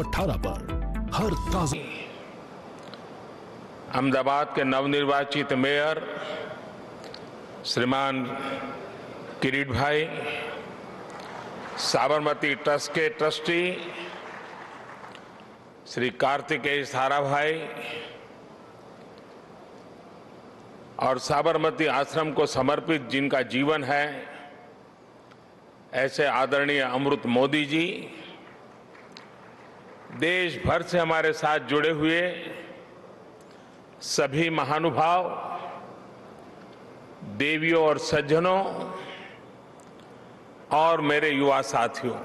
18 पर हर ताजा। अहमदाबाद के नवनिर्वाचित मेयर श्रीमान किरीट भाई, साबरमती ट्रस्ट के ट्रस्टी श्री कार्तिकेय साराभाई और साबरमती आश्रम को समर्पित जिनका जीवन है, ऐसे आदरणीय अमृत मोदी जी, देश भर से हमारे साथ जुड़े हुए सभी महानुभाव, देवियों और सज्जनों और मेरे युवा साथियों,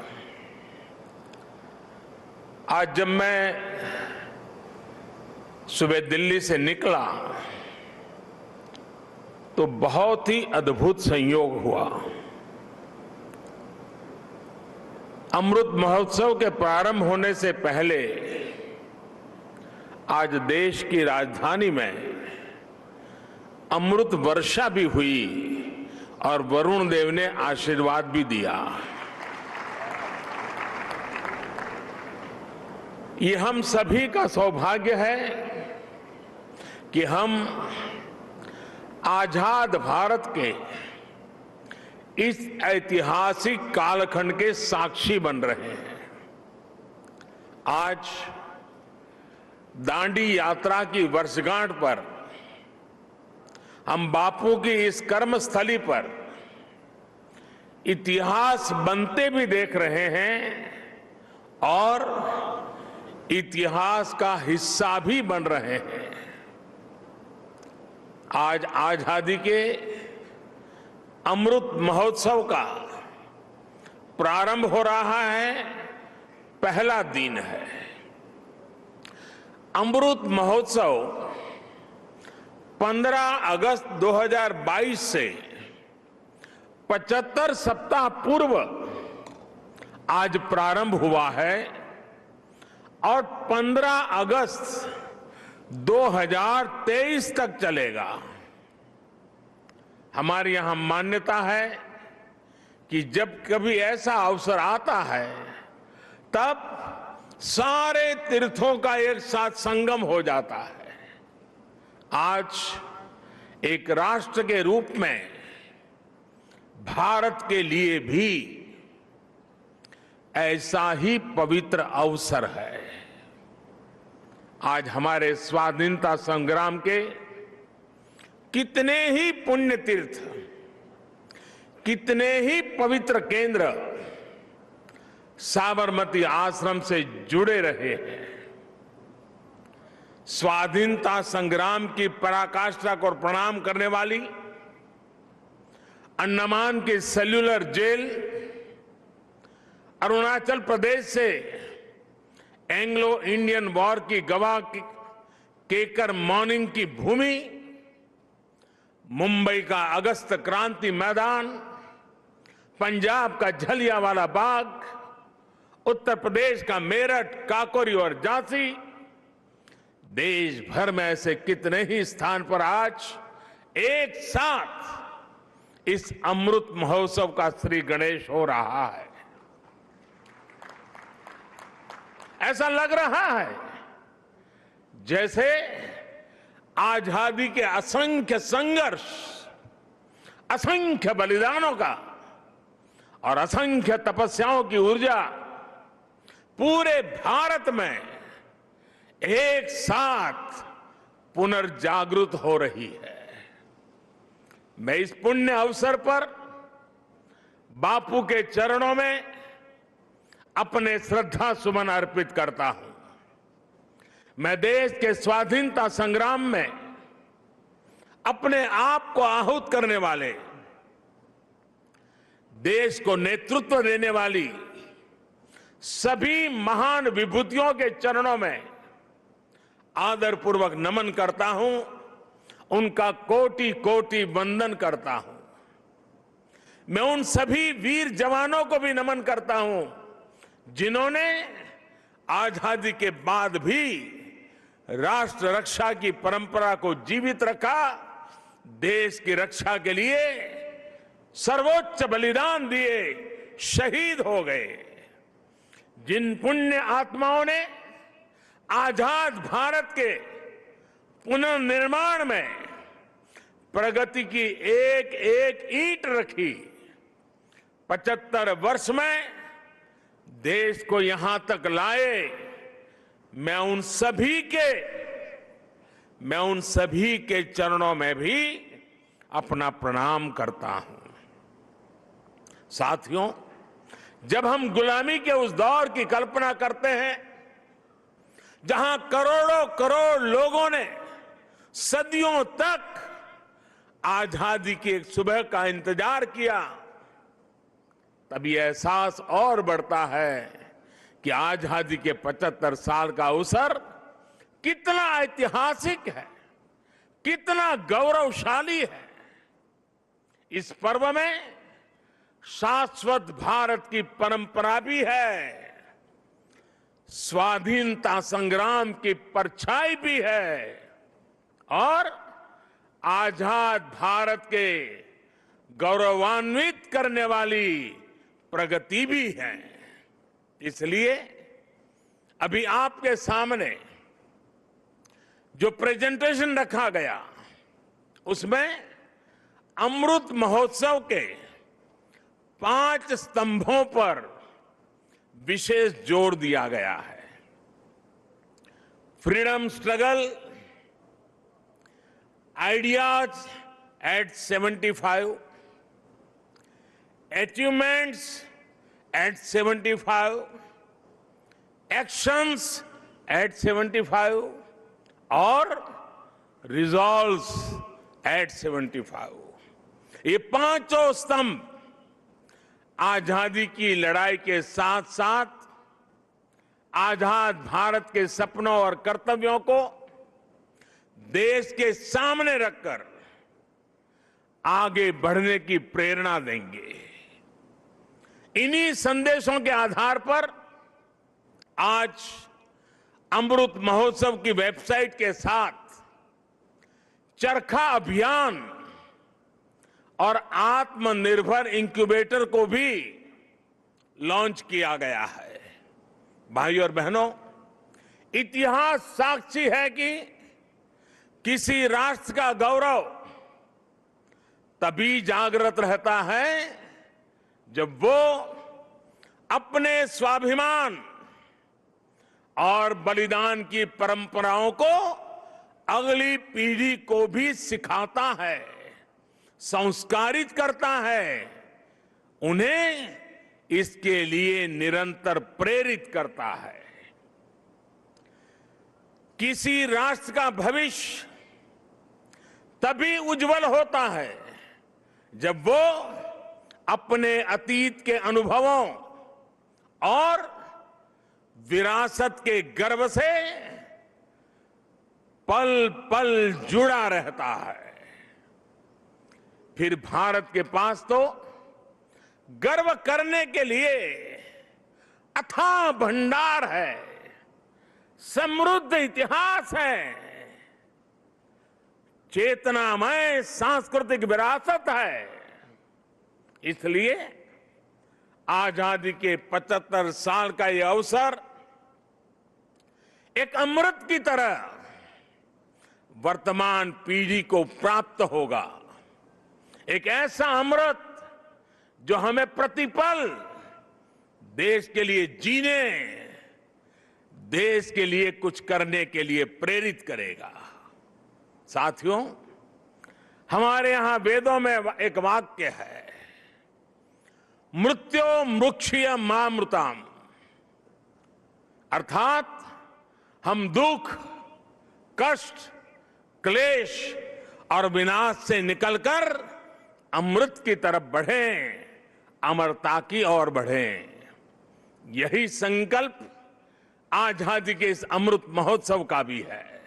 आज जब मैं सुबह दिल्ली से निकला तो बहुत ही अद्भुत संयोग हुआ। अमृत महोत्सव के प्रारंभ होने से पहले आज देश की राजधानी में अमृत वर्षा भी हुई और वरुण देव ने आशीर्वाद भी दिया। ये हम सभी का सौभाग्य है कि हम आजाद भारत के इस ऐतिहासिक कालखंड के साक्षी बन रहे हैं। आज दांडी यात्रा की वर्षगांठ पर हम बापू की इस कर्मस्थली पर इतिहास बनते भी देख रहे हैं और इतिहास का हिस्सा भी बन रहे हैं। आज आजादी के अमृत महोत्सव का प्रारंभ हो रहा है, पहला दिन है। अमृत महोत्सव 15 अगस्त 2022 से 75 सप्ताह पूर्व आज प्रारंभ हुआ है और 15 अगस्त 2023 तक चलेगा। हमारे यहां मान्यता है कि जब कभी ऐसा अवसर आता है तब सारे तीर्थों का एक साथ संगम हो जाता है। आज एक राष्ट्र के रूप में भारत के लिए भी ऐसा ही पवित्र अवसर है। आज हमारे स्वाधीनता संग्राम के कितने ही पुण्य तीर्थ, कितने ही पवित्र केंद्र साबरमती आश्रम से जुड़े रहे हैं। स्वाधीनता संग्राम की पराकाष्ठा को प्रणाम करने वाली अंडमान की सेल्यूलर जेल, अरुणाचल प्रदेश से एंग्लो इंडियन वॉर की गवाह केकर मॉर्निंग की भूमि, मुंबई का अगस्त क्रांति मैदान, पंजाब का जलियांवाला बाग, उत्तर प्रदेश का मेरठ, काकोरी और झांसी, देश भर में ऐसे कितने ही स्थान पर आज एक साथ इस अमृत महोत्सव का श्री गणेश हो रहा है। ऐसा लग रहा है जैसे आजादी के असंख्य संघर्ष, असंख्य बलिदानों का और असंख्य तपस्याओं की ऊर्जा पूरे भारत में एक साथ पुनर्जागृत हो रही है। मैं इस पुण्य अवसर पर बापू के चरणों में अपने श्रद्धा सुमन अर्पित करता हूं। मैं देश के स्वाधीनता संग्राम में अपने आप को आहूत करने वाले, देश को नेतृत्व देने वाली सभी महान विभूतियों के चरणों में आदरपूर्वक नमन करता हूं, उनका कोटि कोटि वंदन करता हूं। मैं उन सभी वीर जवानों को भी नमन करता हूं जिन्होंने आजादी के बाद भी राष्ट्र रक्षा की परंपरा को जीवित रखा, देश की रक्षा के लिए सर्वोच्च बलिदान दिए, शहीद हो गए। जिन पुण्य आत्माओं ने आजाद भारत के पुनर्निर्माण में प्रगति की एक एक ईंट रखी, 75 वर्ष में देश को यहां तक लाए, मैं उन सभी के चरणों में भी अपना प्रणाम करता हूं। साथियों, जब हम गुलामी के उस दौर की कल्पना करते हैं जहां करोड़ों करोड़ लोगों ने सदियों तक आजादी की एक सुबह का इंतजार किया, तब ये एहसास और बढ़ता है कि आजादी के 75 साल का अवसर कितना ऐतिहासिक है, कितना गौरवशाली है। इस पर्व में शाश्वत भारत की परंपरा भी है, स्वाधीनता संग्राम की परछाई भी है और आजाद भारत के गौरवान्वित करने वाली प्रगति भी है। इसलिए अभी आपके सामने जो प्रेजेंटेशन रखा गया, उसमें अमृत महोत्सव के 5 स्तंभों पर विशेष जोर दिया गया है। Freedom struggle, ideas at 75, achievements at 75, actions at 75 और रिजॉल्व्स एट 75। ये पांचों स्तंभ आजादी की लड़ाई के साथ साथ आजाद भारत के सपनों और कर्तव्यों को देश के सामने रखकर आगे बढ़ने की प्रेरणा देंगे। इन्हीं संदेशों के आधार पर आज अमृत महोत्सव की वेबसाइट के साथ चरखा अभियान और आत्मनिर्भर इंक्यूबेटर को भी लॉन्च किया गया है। भाइयों और बहनों, इतिहास साक्षी है कि किसी राष्ट्र का गौरव तभी जागृत रहता है जब वो अपने स्वाभिमान और बलिदान की परंपराओं को अगली पीढ़ी को भी सिखाता है, संस्कारित करता है, उन्हें इसके लिए निरंतर प्रेरित करता है। किसी राष्ट्र का भविष्य तभी उज्जवल होता है जब वो अपने अतीत के अनुभवों और विरासत के गर्व से पल पल जुड़ा रहता है। फिर भारत के पास तो गर्व करने के लिए अथाह भंडार है, समृद्ध इतिहास है, चेतनामय सांस्कृतिक विरासत है। इसलिए आजादी के 75 साल का यह अवसर एक अमृत की तरह वर्तमान पीढ़ी को प्राप्त होगा। एक ऐसा अमृत जो हमें प्रतिपल देश के लिए जीने, देश के लिए कुछ करने के लिए प्रेरित करेगा। साथियों, हमारे यहां वेदों में एक वाक्य है, मृत्यो मृक्षीय मामृताम, अर्थात हम दुख, कष्ट, क्लेश और विनाश से निकलकर अमृत की तरफ बढ़ें, अमरता की ओर बढ़ें। यही संकल्प आजादी के इस अमृत महोत्सव का भी है।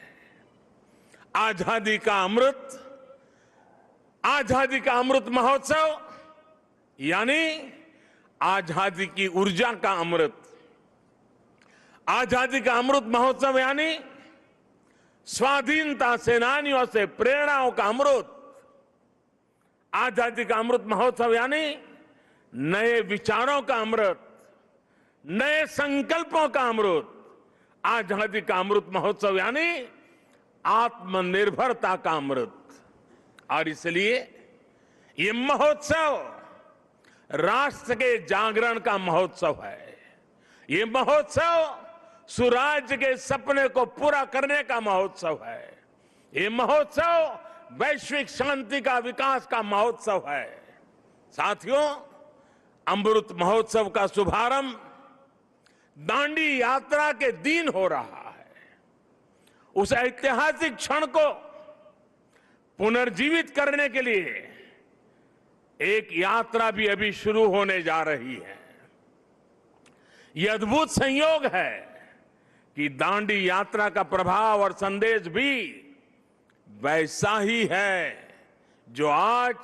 आजादी का अमृत महोत्सव यानी आजादी की ऊर्जा का अमृत। आजादी का अमृत महोत्सव यानी स्वाधीनता सेनानियों से प्रेरणाओं का अमृत। आजादी का अमृत महोत्सव यानी नए विचारों का अमृत, नए संकल्पों का अमृत, आजादी का अमृत महोत्सव यानी आत्मनिर्भरता का अमृत। और इसलिए ये महोत्सव राष्ट्र के जागरण का महोत्सव है। ये महोत्सव सुराज्य के सपने को पूरा करने का महोत्सव है। ये महोत्सव वैश्विक शांति का, विकास का महोत्सव है। साथियों, अमृत महोत्सव का शुभारंभ दांडी यात्रा के दिन हो रहा है। उस ऐतिहासिक क्षण को पुनर्जीवित करने के लिए एक यात्रा भी अभी शुरू होने जा रही है। यह अद्भुत संयोग है कि दांडी यात्रा का प्रभाव और संदेश भी वैसा ही है जो आज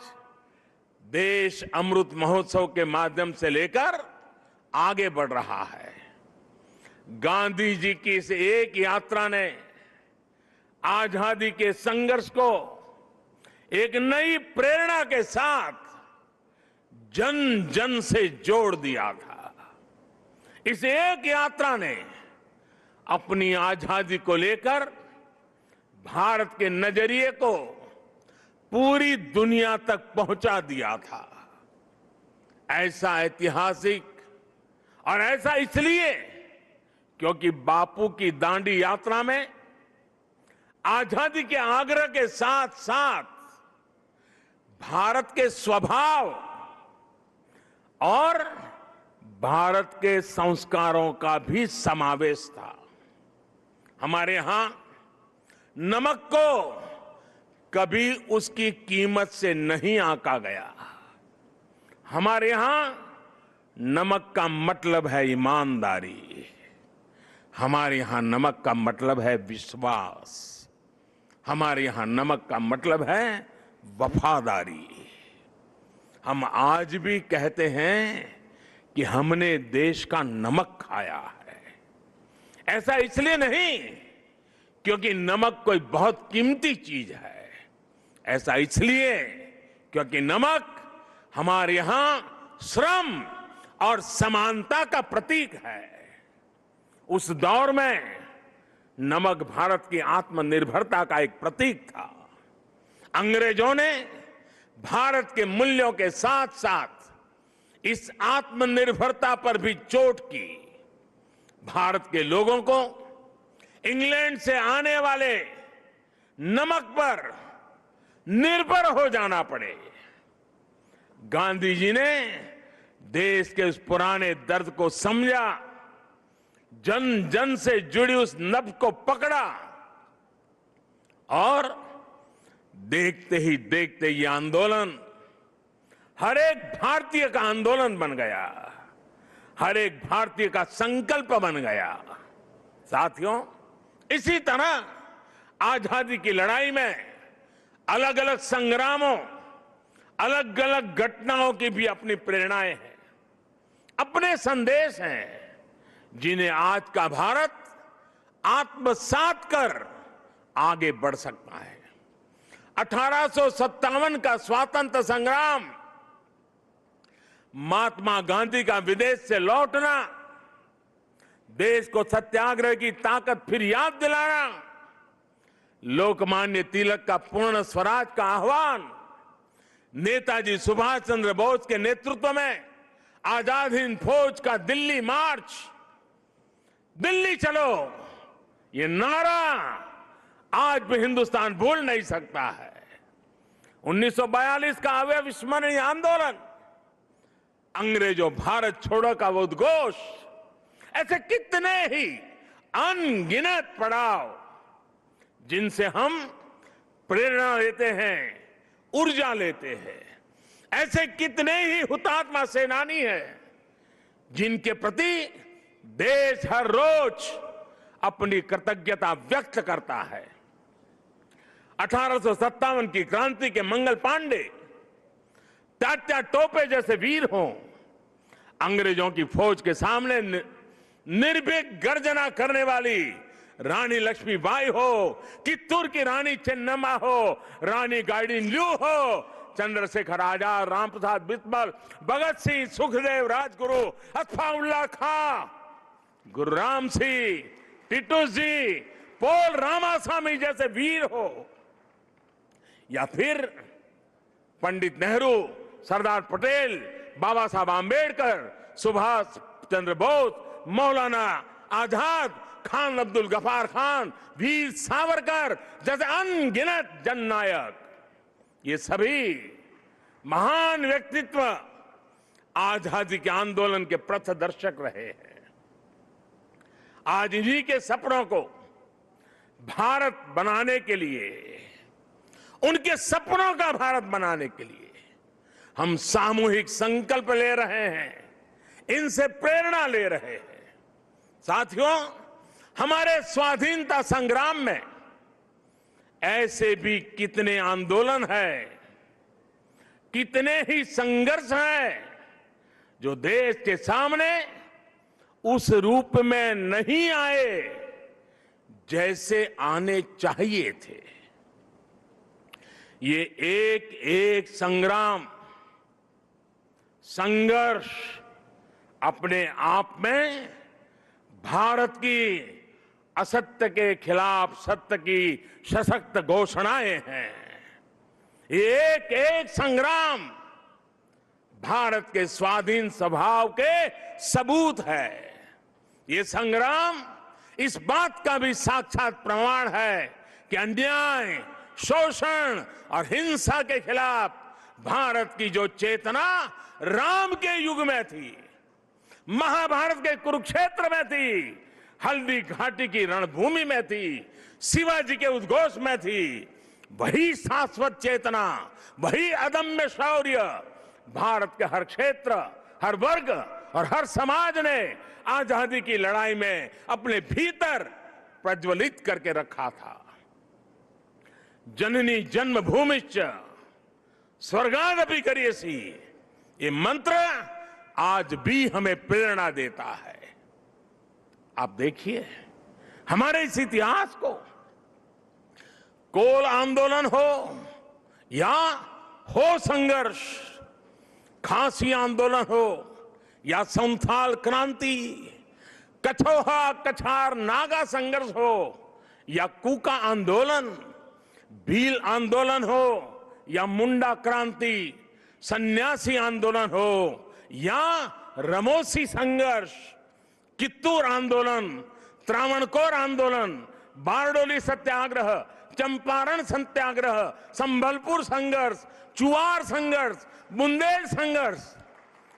देश अमृत महोत्सव के माध्यम से लेकर आगे बढ़ रहा है। गांधी जी की इस एक यात्रा ने आजादी के संघर्ष को एक नई प्रेरणा के साथ जन जन से जोड़ दिया था। इस एक यात्रा ने अपनी आजादी को लेकर भारत के नजरिए को पूरी दुनिया तक पहुंचा दिया था। ऐसा ऐतिहासिक, और ऐसा इसलिए क्योंकि बापू की दांडी यात्रा में आजादी के आग्रह के साथ साथ भारत के स्वभाव और भारत के संस्कारों का भी समावेश था। हमारे यहां नमक को कभी उसकी कीमत से नहीं आंका गया। हमारे यहां नमक का मतलब है ईमानदारी। हमारे यहां नमक का मतलब है विश्वास। हमारे यहां नमक का मतलब है वफादारी। हम आज भी कहते हैं कि हमने देश का नमक खाया है। ऐसा इसलिए नहीं क्योंकि नमक कोई बहुत कीमती चीज है। ऐसा इसलिए क्योंकि नमक हमारे यहां श्रम और समानता का प्रतीक है। उस दौर में नमक भारत की आत्मनिर्भरता का एक प्रतीक था। अंग्रेजों ने भारत के मूल्यों के साथ साथ इस आत्मनिर्भरता पर भी चोट की। भारत के लोगों को इंग्लैंड से आने वाले नमक पर निर्भर हो जाना पड़े। गांधी जी ने देश के उस पुराने दर्द को समझा, जन जन से जुड़ी उस नब्ज को पकड़ा और देखते ही देखते ये आंदोलन हर एक भारतीय का आंदोलन बन गया, हर एक भारतीय का संकल्प बन गया। साथियों, इसी तरह आजादी की लड़ाई में अलग अलग संग्रामों, अलग अलग घटनाओं की भी अपनी प्रेरणाएं हैं, अपने संदेश हैं, जिन्हें आज का भारत आत्मसात कर आगे बढ़ सकता है। 1857 का स्वातंत्र संग्राम, महात्मा गांधी का विदेश से लौटना, देश को सत्याग्रह की ताकत फिर याद दिलाना, लोकमान्य तिलक का पूर्ण स्वराज का आह्वान, नेताजी सुभाष चंद्र बोस के नेतृत्व में आजाद हिंद फौज का दिल्ली मार्च, दिल्ली चलो, ये नारा आज भी हिंदुस्तान भूल नहीं सकता है। 1942 का अविस्मरणीय आंदोलन, अंग्रेजों भारत छोड़ो का वो उद्घोष, ऐसे कितने ही अनगिनत पड़ाव जिनसे हम प्रेरणा लेते हैं, ऊर्जा लेते हैं। ऐसे कितने ही हुतात्मा सेनानी हैं जिनके प्रति देश हर रोज अपनी कृतज्ञता व्यक्त करता है। 1857 की क्रांति के मंगल पांडे, तात्या टोपे जैसे वीर हों, अंग्रेजों की फौज के सामने निर्भीक गर्जना करने वाली रानी लक्ष्मीबाई हो, कित्तूर की रानी चेन्नम्मा हो, रानी गाइडिन ल्यू हो, चंद्रशेखर आजाद, रामप्रसाद बिस्मिल, भगत सिंह, सुखदेव, राजगुरु, अतफाउल्लाह खां, गुरुराम सिंह, टिटू जी, पोल रामास्वामी जैसे वीर हो, या फिर पंडित नेहरू, सरदार पटेल, बाबा साहब आंबेडकर, सुभाष चंद्र बोस, मौलाना आजाद, खान अब्दुल गफार खान, वीर सावरकर जैसे अनगिनत जननायक, ये सभी महान व्यक्तित्व आजादी के आंदोलन के पथदर्शक रहे हैं। आज इन्हीं के सपनों को भारत बनाने के लिए, उनके सपनों का भारत बनाने के लिए हम सामूहिक संकल्प ले रहे हैं, इनसे प्रेरणा ले रहे हैं। साथियों, हमारे स्वाधीनता संग्राम में ऐसे भी कितने आंदोलन हैं, कितने ही संघर्ष हैं जो देश के सामने उस रूप में नहीं आए जैसे आने चाहिए थे। ये एक एक संग्राम, संघर्ष अपने आप में भारत की असत्य के खिलाफ सत्य की सशक्त घोषणाएं हैं। एक एक संग्राम भारत के स्वाधीन स्वभाव के सबूत है। ये संग्राम इस बात का भी साक्षात प्रमाण है कि अन्याय, शोषण और हिंसा के खिलाफ भारत की जो चेतना राम के युग में थी, महाभारत के कुरुक्षेत्र में थी, हल्दी घाटी की रणभूमि में थी, शिवाजी के उद्घोष में थी, वही शाश्वत चेतना, वही अदम्य शौर्य भारत के हर क्षेत्र, हर वर्ग और हर समाज ने आजादी की लड़ाई में अपने भीतर प्रज्वलित करके रखा था। जननी जन्मभूमिश्च स्वर्गादपि करियसी, ये मंत्र आज भी हमें प्रेरणा देता है। आप देखिए हमारे इस इतिहास को, कोल आंदोलन हो या हो संघर्ष, खासी आंदोलन हो या संथाल क्रांति, कछोहा कछार नागा संघर्ष हो या कूका आंदोलन, भील आंदोलन हो या मुंडा क्रांति, सन्यासी आंदोलन हो या रमोसी संघर्ष, कित्तूर आंदोलन, त्रावणकोर आंदोलन, बारडोली सत्याग्रह, चंपारण सत्याग्रह, संबलपुर संघर्ष, चुआर संघर्ष, बुंदेल संघर्ष,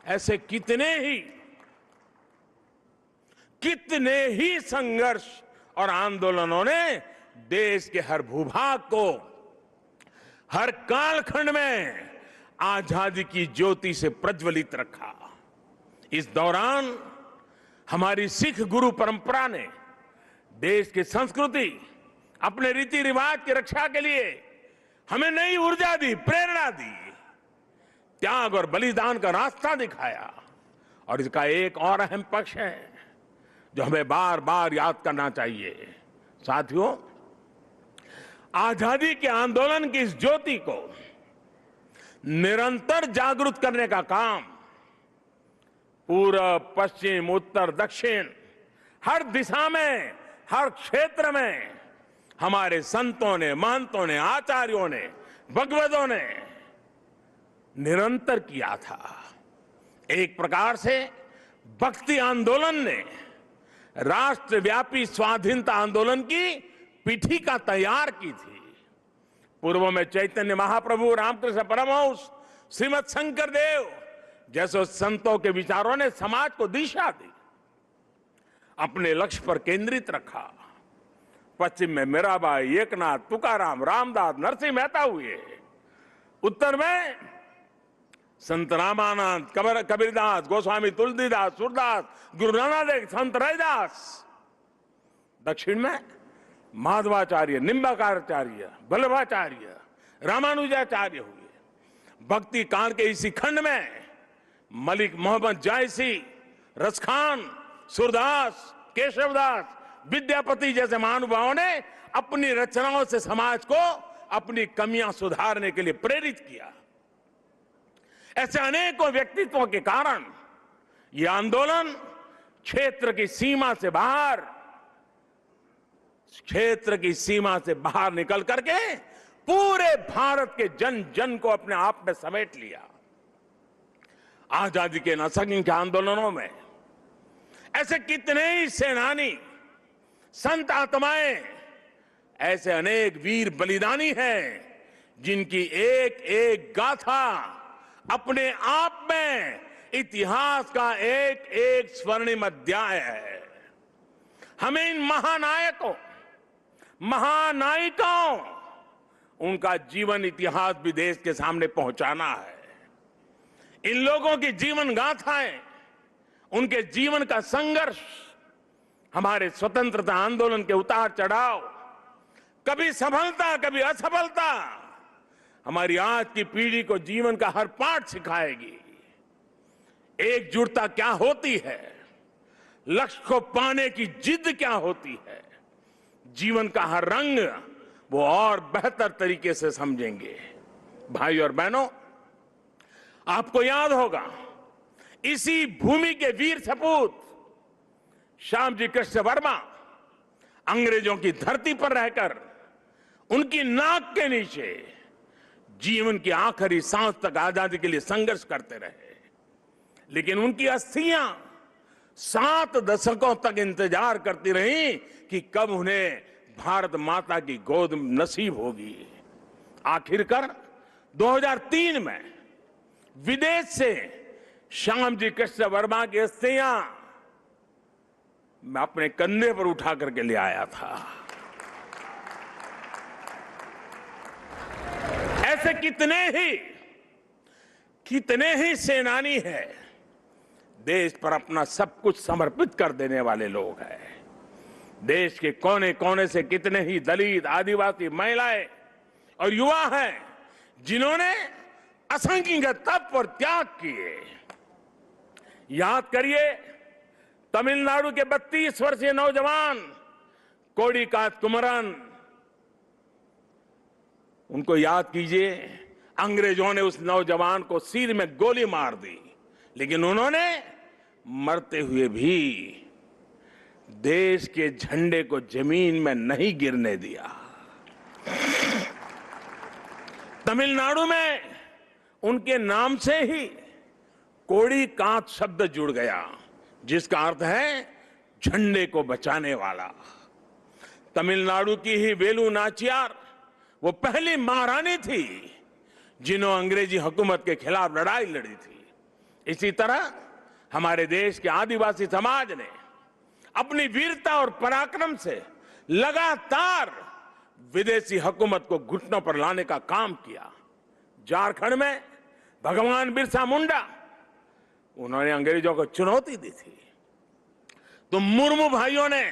ऐसे कितने ही संघर्ष और आंदोलनों ने देश के हर भूभाग को, हर कालखंड में आजादी की ज्योति से प्रज्वलित रखा। इस दौरान हमारी सिख गुरु परंपरा ने देश की संस्कृति, अपने रीति रिवाज की रक्षा के लिए हमें नई ऊर्जा दी, प्रेरणा दी, त्याग और बलिदान का रास्ता दिखाया। और इसका एक और अहम पक्ष है जो हमें बार बार याद करना चाहिए। साथियों, आजादी के आंदोलन की इस ज्योति को निरंतर जागृत करने का काम पूर्व, पश्चिम, उत्तर, दक्षिण, हर दिशा में, हर क्षेत्र में हमारे संतों ने, महंतों ने, आचार्यों ने, भगवतों ने निरंतर किया था। एक प्रकार से भक्ति आंदोलन ने राष्ट्रव्यापी स्वाधीनता आंदोलन की पीठिका तैयार की थी। पूर्व में चैतन्य महाप्रभु, रामकृष्ण परमहंस, श्रीमद शंकर देव जैसे संतों के विचारों ने समाज को दिशा दी, अपने लक्ष्य पर केंद्रित रखा। पश्चिम में मीराबाई, एकनाथ, तुकाराम, रामदास, नरसिंह मेहता हुए। उत्तर में संत रामानंद, कबीरदास, गोस्वामी तुलसीदास, सूरदास, गुरु नानक देव, संत रैदास। दक्षिण में माधवाचार्य, निम्बाकारचार्य, वल्लभाचार्य, रामानुजाचार्य हुए। भक्ति काल के इसी खंड में मलिक मोहम्मद जायसी, रसखान, सूरदास, केशवदास, विद्यापति जैसे महानुभावों ने अपनी रचनाओं से समाज को अपनी कमियां सुधारने के लिए प्रेरित किया। ऐसे अनेकों व्यक्तित्वों के कारण यह आंदोलन क्षेत्र की सीमा से बाहर निकल करके पूरे भारत के जन जन को अपने आप में समेट लिया। आजादी के असंख्य आंदोलनों में ऐसे कितने ही सेनानी, संत आत्माएं, ऐसे अनेक वीर बलिदानी हैं जिनकी एक एक गाथा अपने आप में इतिहास का एक एक स्वर्णिम अध्याय है। हमें इन महानायकों, महानायिकाओं, उनका जीवन इतिहास भी देश के सामने पहुंचाना है। इन लोगों की जीवन गाथाएं, उनके जीवन का संघर्ष, हमारे स्वतंत्रता आंदोलन के उतार चढ़ाव, कभी सफलता कभी असफलता, हमारी आज की पीढ़ी को जीवन का हर पाठ सिखाएगी। एकजुटता क्या होती है, लक्ष्य को पाने की जिद क्या होती है, जीवन का हर रंग वो और बेहतर तरीके से समझेंगे। भाई और बहनों, आपको याद होगा इसी भूमि के वीर सपूत श्यामजी कृष्ण वर्मा अंग्रेजों की धरती पर रहकर उनकी नाक के नीचे जीवन की आखिरी सांस तक आजादी के लिए संघर्ष करते रहे, लेकिन उनकी अस्थियां 7 दशकों तक इंतजार करती रही कि कब उन्हें भारत माता की गोद नसीब होगी। आखिरकार 2003 में विदेश से श्यामजी कृष्ण वर्मा की अस्थियां मैं अपने कंधे पर उठा करके ले आया था। ऐसे कितने ही सेनानी हैं, देश पर अपना सब कुछ समर्पित कर देने वाले लोग हैं। देश के कोने कोने से कितने ही दलित, आदिवासी, महिलाएं और युवा हैं जिन्होंने असंख्य तप और त्याग किए। याद करिए तमिलनाडु के 32 वर्षीय नौजवान कोडिकात कुमरन, उनको याद कीजिए। अंग्रेजों ने उस नौजवान को सिर में गोली मार दी, लेकिन उन्होंने मरते हुए भी देश के झंडे को जमीन में नहीं गिरने दिया। तमिलनाडु में उनके नाम से ही कोडिकात शब्द जुड़ गया, जिसका अर्थ है झंडे को बचाने वाला। तमिलनाडु की ही वेलु नाचियार वो पहली महारानी थी जिन्होंने अंग्रेजी हुकूमत के खिलाफ लड़ाई लड़ी थी। इसी तरह हमारे देश के आदिवासी समाज ने अपनी वीरता और पराक्रम से लगातार विदेशी हुकूमत को घुटनों पर लाने का काम किया। झारखंड में भगवान बिरसा मुंडा, उन्होंने अंग्रेजों को चुनौती दी थी। तो मुर्मू भाइयों ने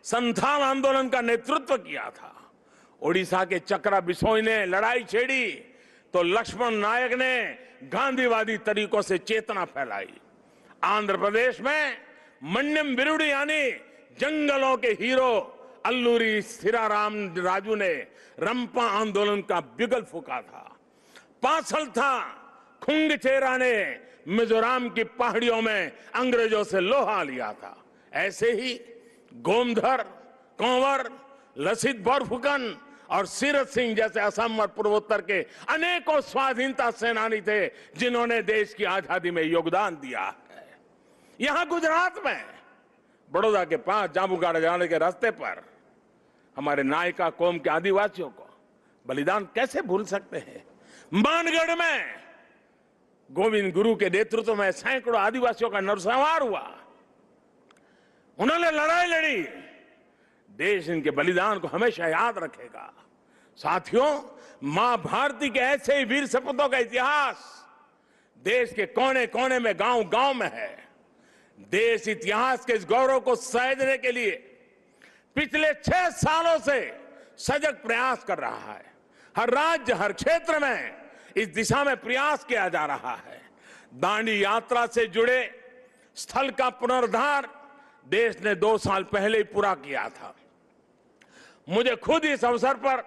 संथाल आंदोलन का नेतृत्व किया था। ओडिशा के चक्रा बिसोई ने लड़ाई छेड़ी तो लक्ष्मण नायक ने गांधीवादी तरीकों से चेतना फैलाई। आंध्र प्रदेश में मन्यम विरुडी यानी जंगलों के हीरो अल्लूरी सीराराम राजू ने रंपा आंदोलन का बिगुल फूंका था। पासलथा खुंगचेरा ने मिजोरम की पहाड़ियों में अंग्रेजों से लोहा लिया था। ऐसे ही गोमधर, कंवर, लसित बोरफुकन और सीरत सिंह जैसे असम और पूर्वोत्तर के अनेकों स्वाधीनता सेनानी थे जिन्होंने देश की आजादी में योगदान दिया है। यहां गुजरात में बड़ौदा के पास जांबुगाड़ा जाने के रास्ते पर हमारे नायका कौम के आदिवासियों को बलिदान कैसे भूल सकते हैं। मानगढ़ में गोविंद गुरु के नेतृत्व में सैकड़ों आदिवासियों का नरसंहार हुआ। उन्होंने लड़ाई लड़ी। देश इनके बलिदान को हमेशा याद रखेगा। साथियों, मां भारती के ऐसे ही वीर सपूतों का इतिहास देश के कोने कोने में, गांव गांव में है। देश इतिहास के इस गौरव को सहेजने के लिए पिछले 6 सालों से सजग प्रयास कर रहा है। हर राज्य, हर क्षेत्र में इस दिशा में प्रयास किया जा रहा है। दांडी यात्रा से जुड़े स्थल का पुनरुद्धार देश ने 2 साल पहले ही पूरा किया था। मुझे खुद इस अवसर पर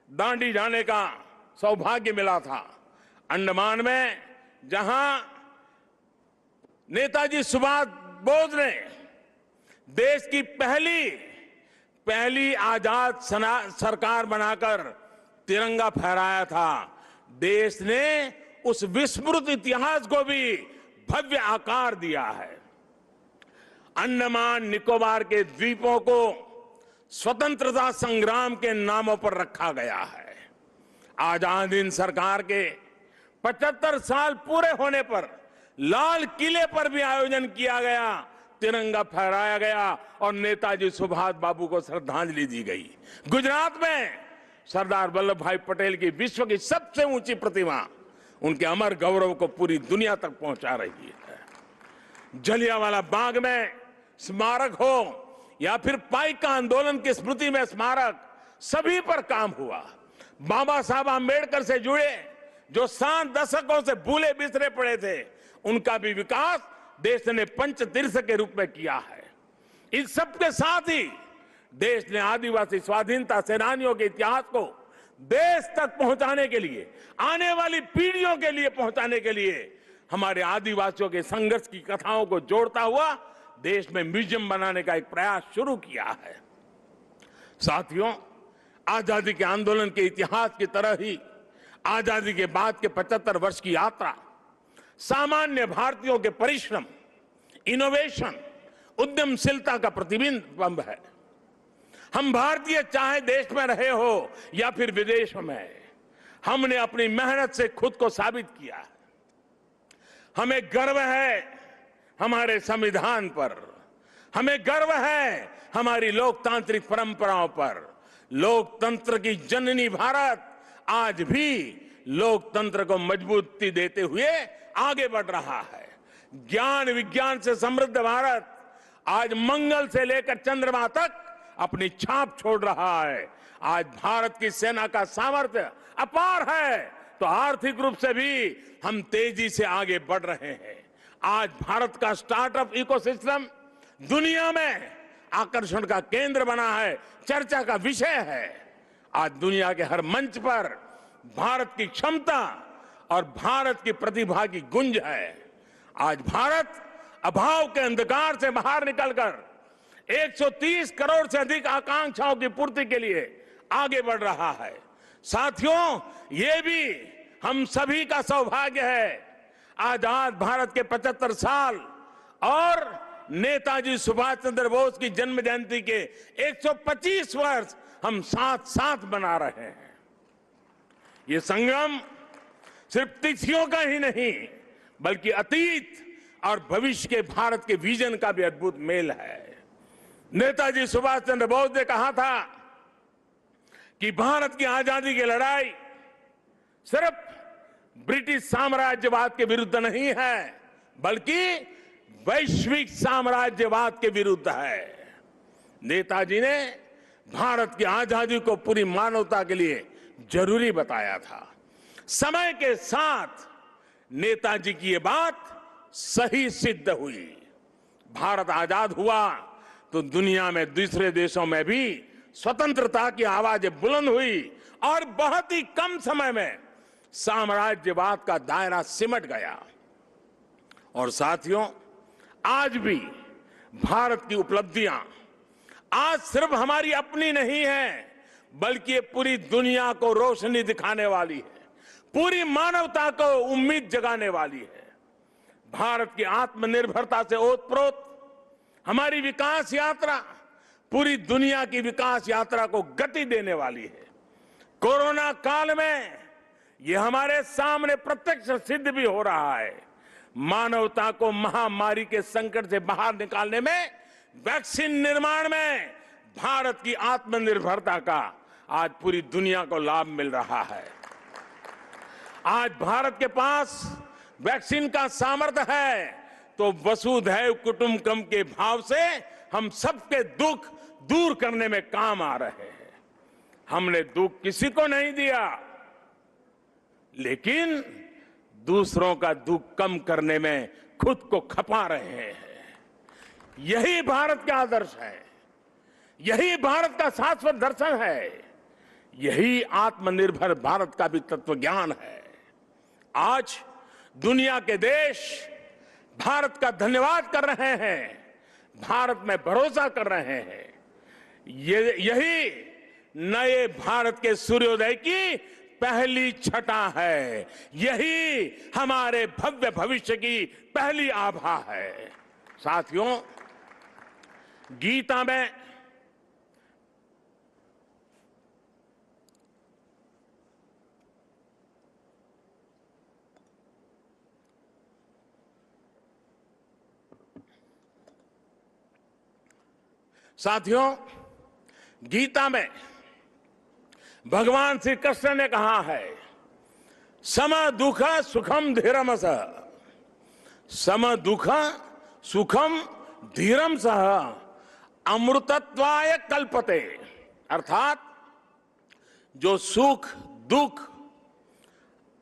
दांडी जाने का सौभाग्य मिला था। अंडमान में जहां नेताजी सुभाष बोस ने देश की पहली आजाद सरकार बनाकर तिरंगा फहराया था, देश ने उस विस्मृत इतिहास को भी भव्य आकार दिया है। अंडमान निकोबार के द्वीपों को स्वतंत्रता संग्राम के नामों पर रखा गया है। आजाद हिंद सरकार के 75 साल पूरे होने पर लाल किले पर भी आयोजन किया गया, तिरंगा फहराया गया और नेताजी सुभाष बाबू को श्रद्धांजलि दी गई। गुजरात में सरदार वल्लभ भाई पटेल की विश्व की सबसे ऊंची प्रतिमा उनके अमर गौरव को पूरी दुनिया तक पहुंचा रही है। जलियांवाला बाग में स्मारक हो या फिर पाइक का आंदोलन की स्मृति में स्मारक, सभी पर काम हुआ। बाबा साहब आंबेडकर से जुड़े जो 7 दशकों से भूले बिसरे पड़े थे, उनका भी विकास देश ने पंचतीर्थ के रूप में किया है। इन सब के साथ ही देश ने आदिवासी स्वाधीनता सेनानियों के इतिहास को देश तक पहुंचाने के लिए, आने वाली पीढ़ियों के लिए पहुंचाने के लिए हमारे आदिवासियों के संघर्ष की कथाओं को जोड़ता हुआ देश में म्यूजियम बनाने का एक प्रयास शुरू किया है। साथियों, आजादी के आंदोलन के इतिहास की तरह ही आजादी के बाद के 75 वर्ष की यात्रा सामान्य भारतीयों के परिश्रम, इनोवेशन, उद्यमशीलता का प्रतिबिंब है। हम भारतीय चाहे देश में रहे हो या फिर विदेश में, हमने अपनी मेहनत से खुद को साबित किया है। हमें गर्व है हमारे संविधान पर, हमें गर्व है हमारी लोकतांत्रिक परंपराओं पर। लोकतंत्र की जननी भारत आज भी लोकतंत्र को मजबूती देते हुए आगे बढ़ रहा है। ज्ञान विज्ञान से समृद्ध भारत आज मंगल से लेकर चंद्रमा तक अपनी छाप छोड़ रहा है। आज भारत की सेना का सामर्थ्य अपार है, तो आर्थिक रूप से भी हम तेजी से आगे बढ़ रहे हैं। आज भारत का स्टार्टअप इकोसिस्टम दुनिया में आकर्षण का केंद्र बना है, चर्चा का विषय है। आज दुनिया के हर मंच पर भारत की क्षमता और भारत की प्रतिभा की गुंज है। आज भारत अभाव के अंधकार से बाहर निकलकर 130 करोड़ से अधिक आकांक्षाओं की पूर्ति के लिए आगे बढ़ रहा है। साथियों, ये भी हम सभी का सौभाग्य है। आजाद भारत के 75 साल और नेताजी सुभाष चंद्र बोस की जन्म जयंती के 125 वर्ष हम साथ साथ मना रहे हैं। ये संगम सिर्फ तिथियों का ही नहीं, बल्कि अतीत और भविष्य के भारत के विजन का भी अद्भुत मेल है। नेताजी सुभाष चंद्र बोस ने कहा था कि भारत की आजादी की लड़ाई सिर्फ ब्रिटिश साम्राज्यवाद के विरुद्ध नहीं है, बल्कि वैश्विक साम्राज्यवाद के विरुद्ध है। नेताजी ने भारत की आजादी को पूरी मानवता के लिए जरूरी बताया था। समय के साथ नेताजी की ये बात सही सिद्ध हुई। भारत आजाद हुआ तो दुनिया में दूसरे देशों में भी स्वतंत्रता की आवाजें बुलंद हुई और बहुत ही कम समय में साम्राज्यवाद का दायरा सिमट गया। और साथियों, आज भी भारत की उपलब्धियां आज सिर्फ हमारी अपनी नहीं है, बल्कि ये पूरी दुनिया को रोशनी दिखाने वाली है, पूरी मानवता को उम्मीद जगाने वाली है। भारत की आत्मनिर्भरता से ओतप्रोत हमारी विकास यात्रा पूरी दुनिया की विकास यात्रा को गति देने वाली है। कोरोना काल में ये हमारे सामने प्रत्यक्ष सिद्ध भी हो रहा है। मानवता को महामारी के संकट से बाहर निकालने में, वैक्सीन निर्माण में भारत की आत्मनिर्भरता का आज पूरी दुनिया को लाभ मिल रहा है। आज भारत के पास वैक्सीन का सामर्थ्य है, तो वसुधैव कुटुंबकम के भाव से हम सबके दुख दूर करने में काम आ रहे हैं। हमने दुख किसी को नहीं दिया, लेकिन दूसरों का दुख कम करने में खुद को खपा रहे हैं। यही भारत का आदर्श है, यही भारत का शाश्वत दर्शन है, यही आत्मनिर्भर भारत का भी तत्व ज्ञान है। आज दुनिया के देश भारत का धन्यवाद कर रहे हैं, भारत में भरोसा कर रहे हैं। यही नए भारत के सूर्योदय की पहली छटा है, यही हमारे भव्य भविष्य की पहली आभा है। साथियों, गीता में भगवान श्री कृष्ण ने कहा है, सम दुख सुखम धीरम सह, सम दुख सुखम धीरम सह अमृतत्वाय कल्पते। अर्थात जो सुख दुख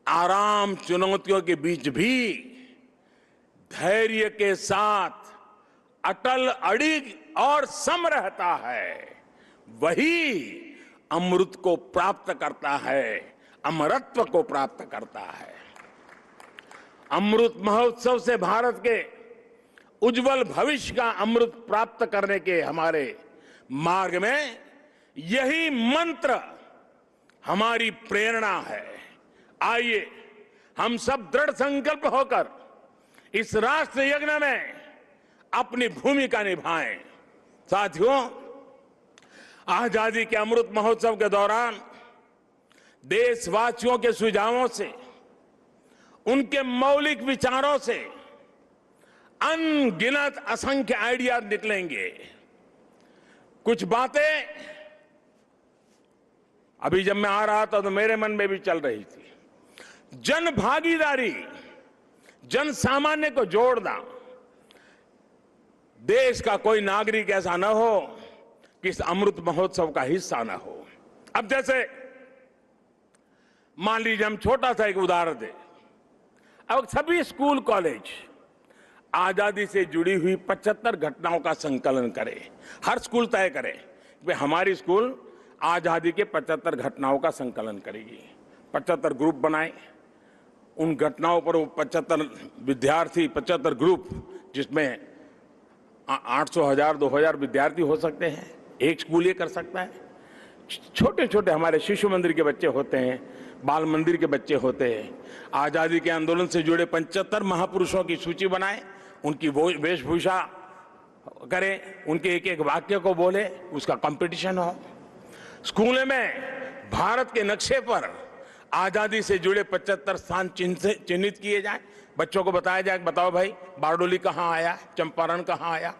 आराम चुनौतियों के बीच भी धैर्य के साथ अटल अड़िग और सम रहता है, वही अमृत को प्राप्त करता है, अमरत्व को प्राप्त करता है। अमृत महोत्सव से भारत के उज्जवल भविष्य का अमृत प्राप्त करने के हमारे मार्ग में यही मंत्र हमारी प्रेरणा है। आइए हम सब दृढ़ संकल्प होकर इस राष्ट्र यज्ञ में अपनी भूमिका निभाएं। साथियों, आजादी के अमृत महोत्सव के दौरान देशवासियों के सुझावों से, उनके मौलिक विचारों से अनगिनत असंख्य आइडिया निकलेंगे। कुछ बातें अभी जब मैं आ रहा था तो मेरे मन में भी चल रही थी। जन भागीदारी, जन सामान्य को जोड़ना। देश का कोई नागरिक ऐसा न हो कि इस अमृत महोत्सव का हिस्सा न हो। अब जैसे मान लीजिए, हम छोटा सा एक उदाहरण दें। अब सभी स्कूल कॉलेज आजादी से जुड़ी हुई 75 घटनाओं का संकलन करें। हर स्कूल तय करे कि हमारी स्कूल आजादी के 75 घटनाओं का संकलन करेगी। 75 ग्रुप बनाए, उन घटनाओं पर वो 75 विद्यार्थी, 75 ग्रुप, जिसमें 800, 1000, 2000 विद्यार्थी हो सकते हैं। एक स्कूल ये कर सकता है। छोटे छोटे हमारे शिशु मंदिर के बच्चे होते हैं, बाल मंदिर के बच्चे होते हैं। आजादी के आंदोलन से जुड़े 75 महापुरुषों की सूची बनाएं, उनकी वेशभूषा करें, उनके एक एक वाक्य को बोले, उसका कंपटीशन हो। स्कूल में भारत के नक्शे पर आजादी से जुड़े 75 स्थान चिन्हित किए जाए। बच्चों को बताया जाए, बताओ भाई बारडोली कहाँ आया, चंपारण कहाँ आया।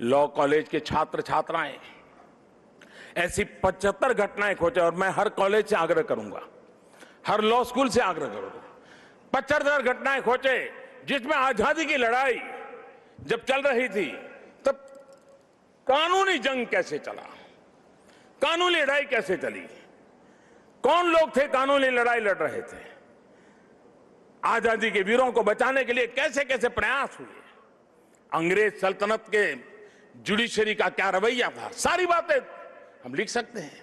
लॉ कॉलेज के छात्र छात्राएं ऐसी 75 घटनाएं खोजे, और मैं हर कॉलेज से आग्रह करूंगा, हर लॉ स्कूल से आग्रह करूंगा, 75 घटनाएं खोजे जिसमें आजादी की लड़ाई जब चल रही थी तब कानूनी जंग कैसे चला, कानूनी लड़ाई कैसे चली, कौन लोग थे कानूनी लड़ाई लड़ रहे थे, आजादी के वीरों को बचाने के लिए कैसे कैसे प्रयास हुए, अंग्रेज सल्तनत के जुडिशरी का क्या रवैया था। सारी बातें हम लिख सकते हैं।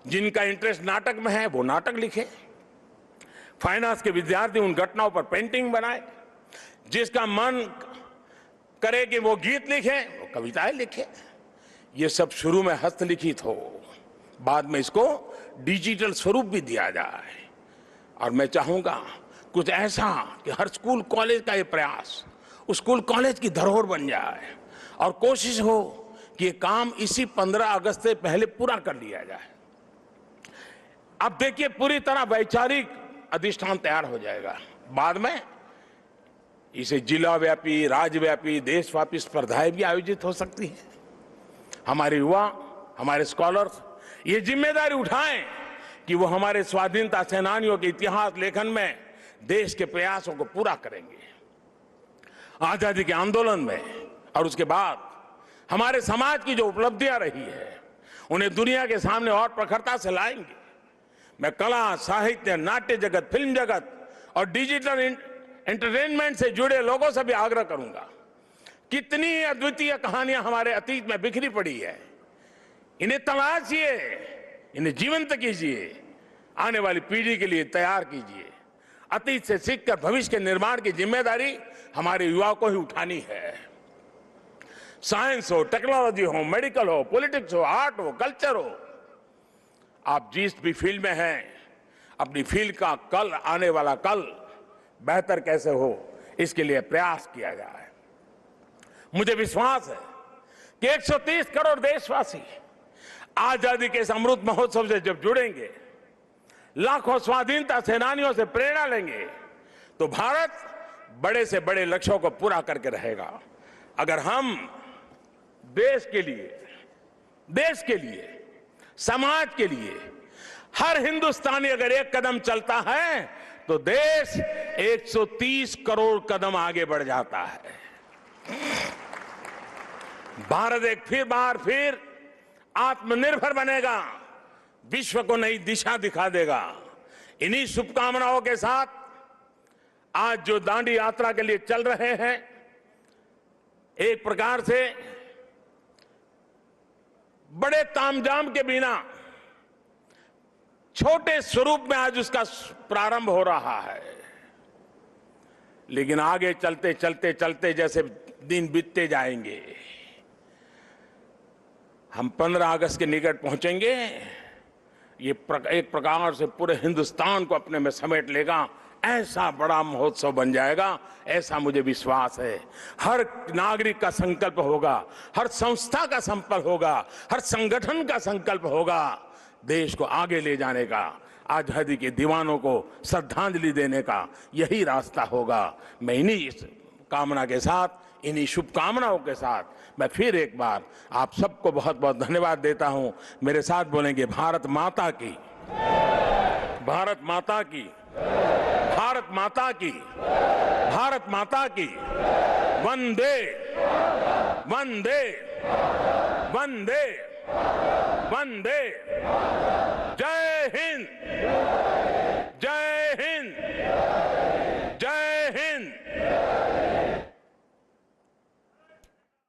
जिनका इंटरेस्ट नाटक में है वो नाटक लिखे, फाइनेंस के विद्यार्थी उन घटनाओं पर पेंटिंग बनाए, जिसका मन करे कि वो गीत लिखे वो कविताएं लिखे। ये सब शुरू में हस्तलिखित हो, बाद में इसको डिजिटल स्वरूप भी दिया जाए। और मैं चाहूंगा कुछ ऐसा कि हर स्कूल कॉलेज का ये प्रयास उस स्कूल कॉलेज की धरोहर बन जाए, और कोशिश हो कि ये काम इसी 15 अगस्त से पहले पूरा कर लिया जाए। अब देखिए, पूरी तरह वैचारिक अधिष्ठान तैयार हो जाएगा। बाद में इसे जिला व्यापी, राज्यव्यापी, देशव्यापी स्पर्धाएं भी आयोजित हो सकती हैं। हमारे युवा, हमारे स्कॉलर्स ये जिम्मेदारी उठाएं कि वो हमारे स्वाधीनता सेनानियों के इतिहास लेखन में देश के प्रयासों को पूरा करेंगे। आजादी के आंदोलन में और उसके बाद हमारे समाज की जो उपलब्धियां रही है उन्हें दुनिया के सामने और प्रखरता से लाएंगे। मैं कला, साहित्य, नाट्य जगत, फिल्म जगत और डिजिटल एंटरटेनमेंट से जुड़े लोगों से भी आग्रह करूंगा। कितनी अद्वितीय कहानियां हमारे अतीत में बिखरी पड़ी है, इन्हें तलाशिए, इन्हें जीवंत कीजिए, आने वाली पीढ़ी के लिए तैयार कीजिए। अतीत से सीखकर भविष्य के निर्माण की जिम्मेदारी हमारे युवाओं को ही उठानी है। साइंस हो, टेक्नोलॉजी हो, मेडिकल हो, पॉलिटिक्स हो, आर्ट हो, कल्चर हो, आप जिस भी फील्ड में हैं, अपनी फील्ड का कल, आने वाला कल बेहतर कैसे हो, इसके लिए प्रयास किया जाए। मुझे विश्वास है कि 130 करोड़ देशवासी आजादी के इस अमृत महोत्सव से जब जुड़ेंगे, लाखों स्वाधीनता सेनानियों से प्रेरणा लेंगे, तो भारत बड़े से बड़े लक्ष्यों को पूरा करके रहेगा। अगर हम देश के लिए, समाज के लिए, हर हिंदुस्तानी अगर एक कदम चलता है तो देश 130 करोड़ कदम आगे बढ़ जाता है। भारत एक बार फिर आत्मनिर्भर बनेगा, विश्व को नई दिशा दिखा देगा। इन्हीं शुभकामनाओं के साथ आज जो दांडी यात्रा के लिए चल रहे हैं, एक प्रकार से बड़े तामझाम के बिना छोटे स्वरूप में आज उसका प्रारंभ हो रहा है, लेकिन आगे चलते चलते चलते जैसे दिन बीतते जाएंगे, हम 15 अगस्त के निकट पहुंचेंगे। ये एक प्रकार से पूरे हिंदुस्तान को अपने में समेट लेगा, ऐसा बड़ा महोत्सव बन जाएगा, ऐसा मुझे विश्वास है। हर नागरिक का संकल्प होगा, हर संस्था का संकल्प होगा, हर संगठन का संकल्प होगा, देश को आगे ले जाने का, आजादी के दीवानों को श्रद्धांजलि देने का यही रास्ता होगा। मैं इन्हीं कामना के साथ, इन्हीं शुभकामनाओं के साथ मैं फिर एक बार आप सबको बहुत बहुत धन्यवाद देता हूं। मेरे साथ बोलेंगे भारत माता की, भारत माता की, भारत माता की, भारत माता की। वंदे वंदे वंदे वंदे। जय हिंद, जय हिंद, जय हिंद।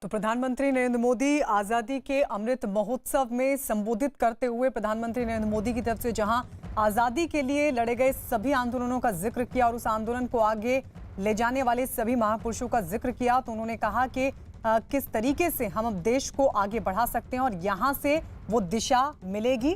तो प्रधानमंत्री नरेंद्र मोदी आजादी के अमृत महोत्सव में संबोधित करते हुए प्रधानमंत्री नरेंद्र मोदी की तरफ से जहां आजादी के लिए लड़े गए सभी आंदोलनों का जिक्र किया और उस आंदोलन को आगे ले जाने वाले सभी महापुरुषों का जिक्र किया, तो उन्होंने कहा कि किस तरीके से हम अब देश को आगे बढ़ा सकते हैं और यहां से वो दिशा मिलेगी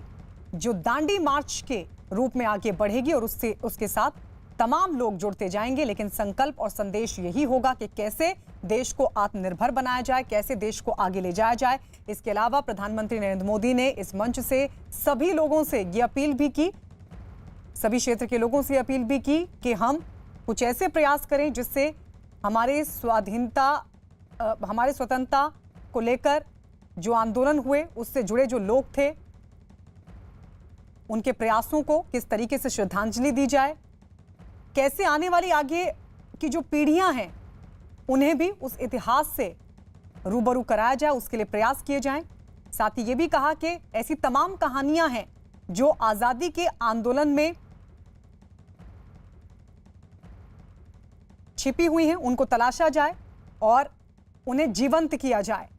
जो दांडी मार्च के रूप में आगे बढ़ेगी और उसके साथ तमाम लोग जुड़ते जाएंगे। लेकिन संकल्प और संदेश यही होगा कि कैसे देश को आत्मनिर्भर बनाया जाए, कैसे देश को आगे ले जाया जाए। इसके अलावा प्रधानमंत्री नरेंद्र मोदी ने इस मंच से सभी लोगों से ये अपील भी की, सभी क्षेत्र के लोगों से अपील भी की कि हम कुछ ऐसे प्रयास करें जिससे हमारे स्वतंत्रता को लेकर जो आंदोलन हुए उससे जुड़े जो लोग थे उनके प्रयासों को किस तरीके से श्रद्धांजलि दी जाए, कैसे आने वाली आगे की जो पीढ़ियां हैं उन्हें भी उस इतिहास से रूबरू कराया जाए, उसके लिए प्रयास किए जाएं। साथ ही ये भी कहा कि ऐसी तमाम कहानियां हैं जो आजादी के आंदोलन में छिपी हुई हैं, उनको तलाशा जाए और उन्हें जीवंत किया जाए।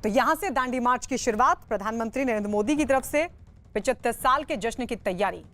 तो यहां से दांडी मार्च की शुरुआत प्रधानमंत्री नरेंद्र मोदी की तरफ से 75 साल के जश्न की तैयारी